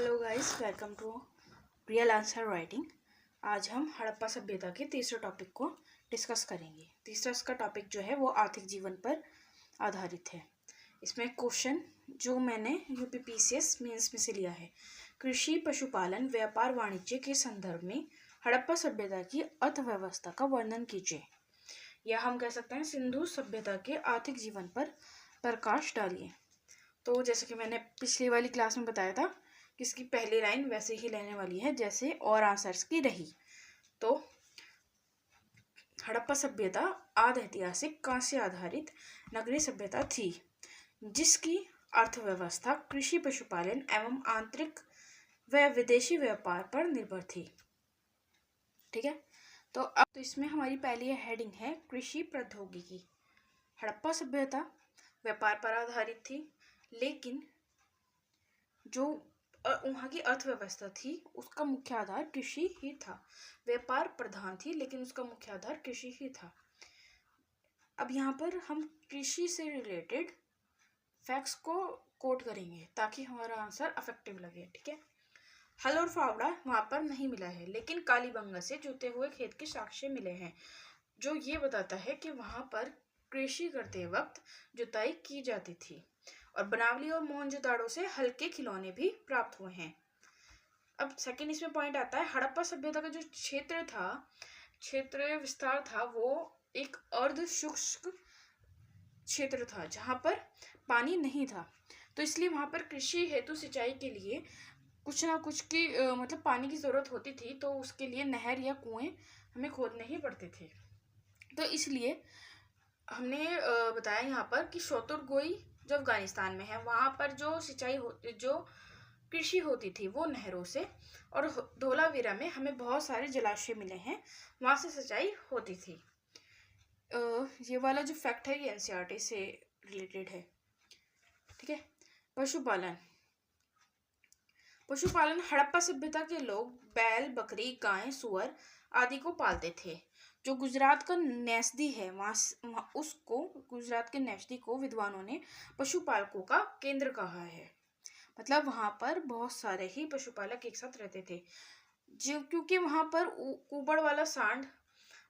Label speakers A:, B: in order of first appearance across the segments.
A: Hello guys, welcome to real answer writing. आज हम हड़प्पा सभ्यता के तीसरे टॉपिक को डिस्कस करेंगे। तीसरा इसका टॉपिक जो है वो आर्थिक जीवन पर आधारित है। इसमें क्वेश्चन जो मैंने यूपीपीसीएस मेंस में से लिया है, कृषि, पशुपालन, व्यापार, वाणिज्य के संदर्भ में हड़प्पा सभ्यता की अर्थव्यवस्था का वर्णन कीजिए, या हम कह सकते हैं सिंधु सभ्यता के आर्थिक जीवन पर प्रकाश डालिए। तो जैसे कि मैंने पिछली वाली क्लास में बताया था कि इसकी पहली लाइन वैसे ही लेने वाली है जैसे और आंसर्स की रही। तो हड़प्पा सभ्यता आदि ऐतिहासिक कांस्य आधारित नगरीय सभ्यता थी जिसकी अर्थव्यवस्था कृषि, पशुपालन एवं आंतरिक व विदेशी व्यापार पर निर्भर थी। ठीक है, तो अब तो इसमें हमारी पहली हेडिंग है कृषि प्रौद्योगिकी। हड़प्पा सभ्यता व्यापार पर आधारित थी, लेकिन जो वहाँ की अर्थव्यवस्था थी उसका मुख्य आधार कृषि ही था। व्यापार प्रधान थी लेकिन उसका मुख्य आधार कृषि ही था। अब यहाँ पर हम कृषि से रिलेटेड फैक्ट्स को कोट करेंगे ताकि हमारा आंसर अफेक्टिव लगे। ठीक है, हल और फावड़ा वहाँ पर नहीं मिला है, लेकिन कालीबंगा से जुते हुए खेत के साक्ष्य मिले हैं जो ये बताता है कि वहाँ पर कृषि करते वक्त जुताई की जाती थी और बनावली और मोहनजोदाड़ो से हल्के खिलौने भी प्राप्त हुए हैं। अब सेकंड इसमें पॉइंट आता है, हड़प्पा सभ्यता का जो क्षेत्र विस्तार था वो एक अर्ध शुष्क क्षेत्र था जहाँ पर पानी नहीं था, तो इसलिए वहाँ पर कृषि हेतु सिंचाई के लिए कुछ ना कुछ की मतलब पानी की जरूरत होती थी, तो उसके लिए नहर या कुएं हमें खोदने ही पड़ते थे। तो इसलिए हमने बताया यहाँ पर कि शोतुरगोई जो अफगानिस्तान में है वहाँ पर जो जो कृषि होती थी वो नहरों से, और धोलावीरा में हमें बहुत सारे जलाशय मिले हैं, वहाँ से सिंचाई होती थी। ये वाला जो फैक्ट है ये एनसीईआरटी से रिलेटेड है। ठीक है, पशुपालन हड़प्पा सभ्यता के लोग बैल, बकरी, गाय, सुअर आदि को पालते थे। जो गुजरात का नेस्दी है गुजरात के नेस्दी को विद्वानों ने पशुपालकों का केंद्र कहा है। मतलब वहां पर बहुत सारे ही पशुपालक एक साथ रहते थे, जो क्योंकि वहां पर कुबड़ वाला सांड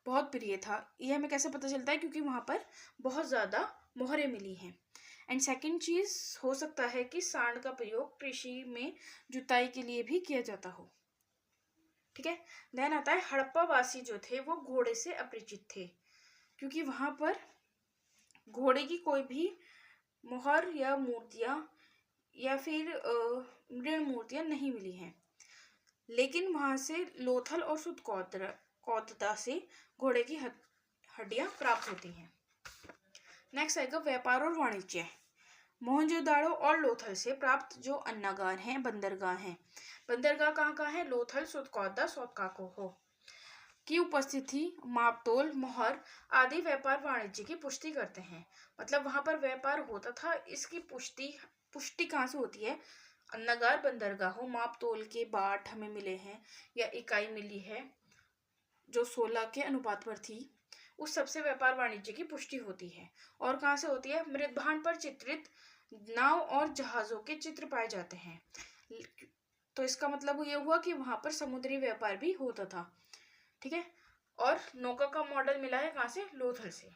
A: बहुत प्रिय था। यह हमें कैसे पता चलता है? क्योंकि वहां पर बहुत ज्यादा मोहरें मिली हैं। एंड सेकंड चीज हो सकता है कि सांड का प्रयोग कृषि में जुताई के लिए भी किया जाता हो। ठीक है, देन आता है हड़प्पा वासी जो थे वो घोड़े से अपरिचित थे, क्योंकि वहां पर घोड़े की कोई भी मोहर या मूर्तियां या फिर मृण मूर्तियां नहीं मिली हैं, लेकिन वहां से लोथल और शुद्ध कौतता से घोड़े की हड्डियां प्राप्त होती हैं। नेक्स्ट आएगा व्यापार और वाणिज्य। मोहनजोदाड़ो और लोथल से प्राप्त जो अन्नागार हैं, बंदरगाह हैं। बंदरगाह कहाँ है? लोथल, सुतकौदा, सोतकाको की उपस्थिति, मापतोल, मोहर आदि व्यापार वाणिज्य की पुष्टि करते हैं। मतलब वहां पर व्यापार होता था, इसकी पुष्टि कहाँ से होती है? अन्नागार, बंदरगाहों, मापतोल के बाट हमें मिले हैं या इकाई मिली है जो 16 के अनुपात पर थी, उस सबसे व्यापार वाणिज्य की पुष्टि होती है। और कहाँ से होती है? मृदभांड पर चित्रित नाव और जहाजों के चित्र पाए जाते हैं। तो इसका मतलब ये हुआ कि वहां पर समुद्री व्यापार भी होता था। ठीक है, और नौका का मॉडल मिला है कहाँ से? लोथल से।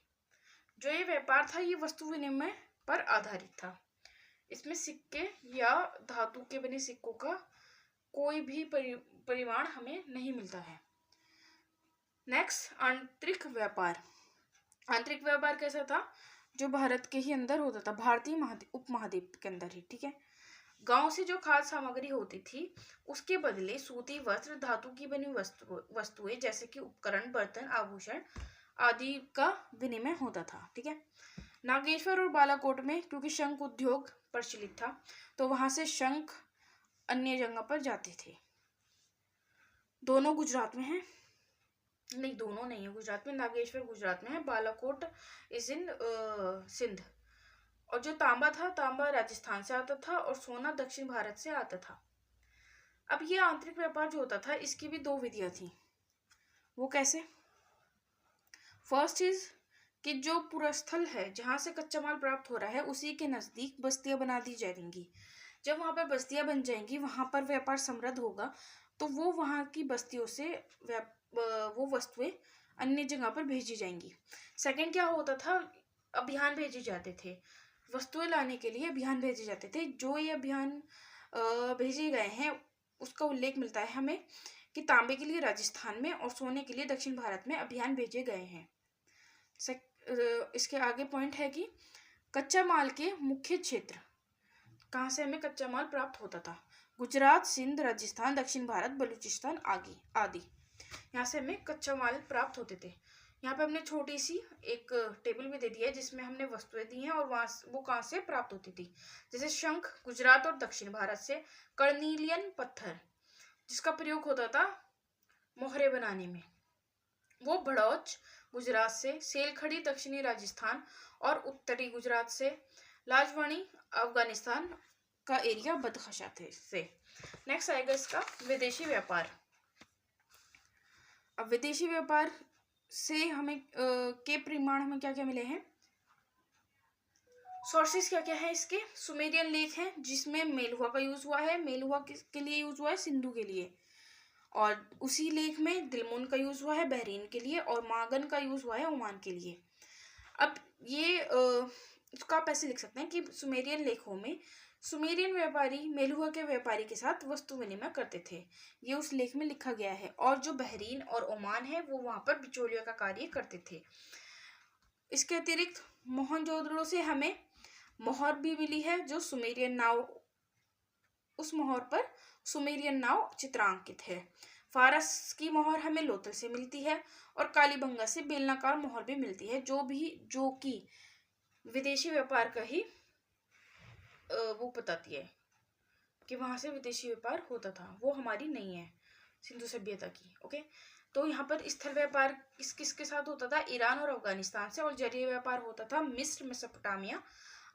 A: जो ये व्यापार था ये वस्तु विनिमय पर आधारित था। इसमें सिक्के या धातु के बने सिक्कों का कोई भी परिमाण हमें नहीं मिलता है। नेक्स्ट, आंतरिक व्यापार। आंतरिक व्यापार कैसा था? जो भारत के ही अंदर होता था, भारतीय उपमहाद्वीप के अंदर ही। ठीक है, गांव से जो खाद्य सामग्री होती थी उसके बदले सूती वस्त्र, धातु की बनी वस्तुएं जैसे कि उपकरण, बर्तन, आभूषण आदि का विनिमय होता था। ठीक है, नागेश्वर और बालाकोट में क्योंकि शंख उद्योग प्रचलित था तो वहां से शंख अन्य जगह पर जाते थे। दोनों गुजरात में है? नहीं, दोनों नहीं है गुजरात में। नागेश्वर गुजरात में है, बालाकोट इज इन सिंध। और जो तांबा था, तांबा राजस्थान से आता था और सोना दक्षिण भारत से आता था। अब ये आंतरिक व्यापार जो होता था इसकी भी दो विधियां थी। वो कैसे? फर्स्ट इज कि जो पुरस्थल है जहां से कच्चा माल प्राप्त हो रहा है उसी के नजदीक बस्तियां बना दी जाएंगी, जब वहाँ पर बस्तियाँ बन जाएंगी, वहाँ पर व्यापार समृद्ध होगा, तो वो वहाँ की बस्तियों से वो वस्तुएं अन्य जगह पर भेजी जाएंगी। सेकंड क्या होता था, अभियान भेजे जाते थे, वस्तुएं लाने के लिए अभियान भेजे जाते थे। जो ये अभियान भेजे गए हैं उसका उल्लेख मिलता है हमें कि तांबे के लिए राजस्थान में और सोने के लिए दक्षिण भारत में अभियान भेजे गए हैं। इसके आगे पॉइंट है कि कच्चा माल के मुख्य क्षेत्र, कहाँ से हमें कच्चा माल प्राप्त होता था? गुजरात, सिंध, राजस्थान, दक्षिण भारत, बलूचिस्तान आदि यहाँ से हमें कच्चा माल प्राप्त होते थे। यहाँ पे हमने छोटी सी एक टेबल भी दे दिया है जिसमें हमने वस्तुएं दी हैं और वहां वो कहाँ से प्राप्त होती थी। जैसे शंख गुजरात और दक्षिण भारत से, कर्नीलियन पत्थर जिसका प्रयोग होता था मोहरे बनाने में, वो भड़ौच गुजरात से, सेलखड़ी दक्षिणी राजस्थान और उत्तरी गुजरात से, लाजवानी अफगानिस्तान का एरिया बदखशा थे से। नेक्स्ट आएगा इसका विदेशी व्यापार। अब विदेशी व्यापार से हमें के परिमाण हमें क्या क्या मिले हैं, सोर्सेस क्या क्या है इसके? सुमेरियन लेख हैं जिसमें मेलुआ का यूज हुआ है, मेलुआ के लिए यूज हुआ है, सिंधु के लिए, और उसी लेख में दिलमुन का यूज हुआ है बहरीन के लिए, और मागन का यूज हुआ है ओमान के लिए। अब ये इसको आप ऐसे लिख सकते हैं कि सुमेरियन लेखों में सुमेरियन व्यापारी मेलुआ के व्यापारी के साथ वस्तु विनिमय करते थे, ये उस लेख में लिखा गया है। और जो बहरीन और ओमान है वो वहां पर बिचौलिया का कार्य करते थे। इसके अतिरिक्त मोहनजोदड़ो से हमें मोहर भी मिली है जो सुमेरियन नाव, उस मोहर पर सुमेरियन नाव चित्रांकित है। फारस की मोहर हमें लोथल से मिलती है और कालीबंगा से बेलनाकार मोहर भी मिलती है, जो कि विदेशी व्यापार का ही वो बताती है कि वहां से विदेशी व्यापार होता था, वो हमारी नहीं है सिंधु सभ्यता की। ओके, तो यहाँ पर स्थल व्यापार किसके साथ होता था? ईरान और अफगानिस्तान से। और जलीय व्यापार होता था मिस्र, मेसोपोटामिया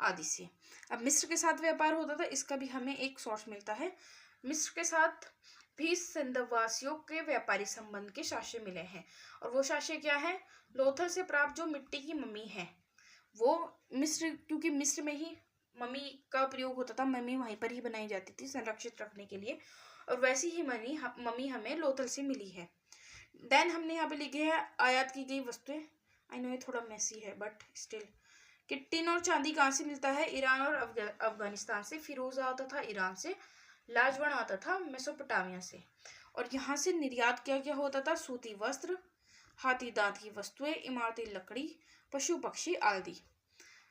A: आदि से। अब मिस्र के साथ व्यापार होता था, इसका भी हमें एक सोर्स मिलता है। मिस्र के साथ भी सिंधवासियों के व्यापारी संबंध के साक्ष्य मिले हैं, और वो साक्ष्य क्या है? लोथल से प्राप्त जो मिट्टी की मम्मी है वो मिस्र, क्योंकि मिस्र में ही मम्मी का प्रयोग होता था, मम्मी वहीं पर ही बनाई जाती थी संरक्षित रखने के लिए, और वैसी ही मम्मी हमें लोथल से मिली है। देन हमने यहाँ पे लिखे है आयात की गई वस्तुएं। आई नो ये थोड़ा मेसी है बट स्टिल। कि टिन और चांदी कहाँ से मिलता है? ईरान और अफगानिस्तान से। फिरोजा आता था ईरान से, लाजवण आता था मेसोपोटामिया से। और यहाँ से निर्यात क्या क्या होता था? सूती वस्त्र, हाथी दांत की वस्तुएं, इमारती लकड़ी, पशु पक्षी आदि।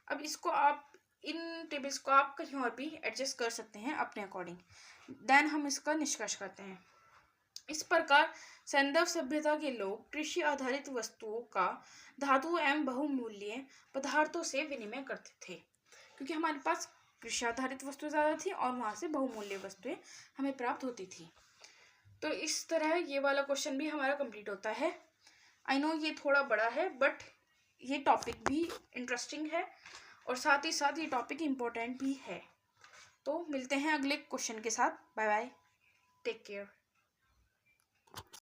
A: अब इसको आप इन टेबल्स को आप कहीं और भी एडजस्ट कर सकते हैं अपने अकॉर्डिंग। देन हम इसका निष्कर्ष करते हैं। इस प्रकार सैंधव सभ्यता के लोग कृषि आधारित वस्तुओं का धातु एवं बहुमूल्य पदार्थों से विनिमय करते थे, क्योंकि हमारे पास कृषि आधारित वस्तुएं ज्यादा थी और वहां से बहुमूल्य वस्तुएं हमें प्राप्त होती थी। तो इस तरह ये वाला क्वेश्चन भी हमारा कंप्लीट होता है। आई नो ये थोड़ा बड़ा है बट ये टॉपिक भी इंटरेस्टिंग है और साथ ही साथ ये टॉपिक इम्पोर्टेंट भी है। तो मिलते हैं अगले क्वेश्चन के साथ। Bye bye, take care.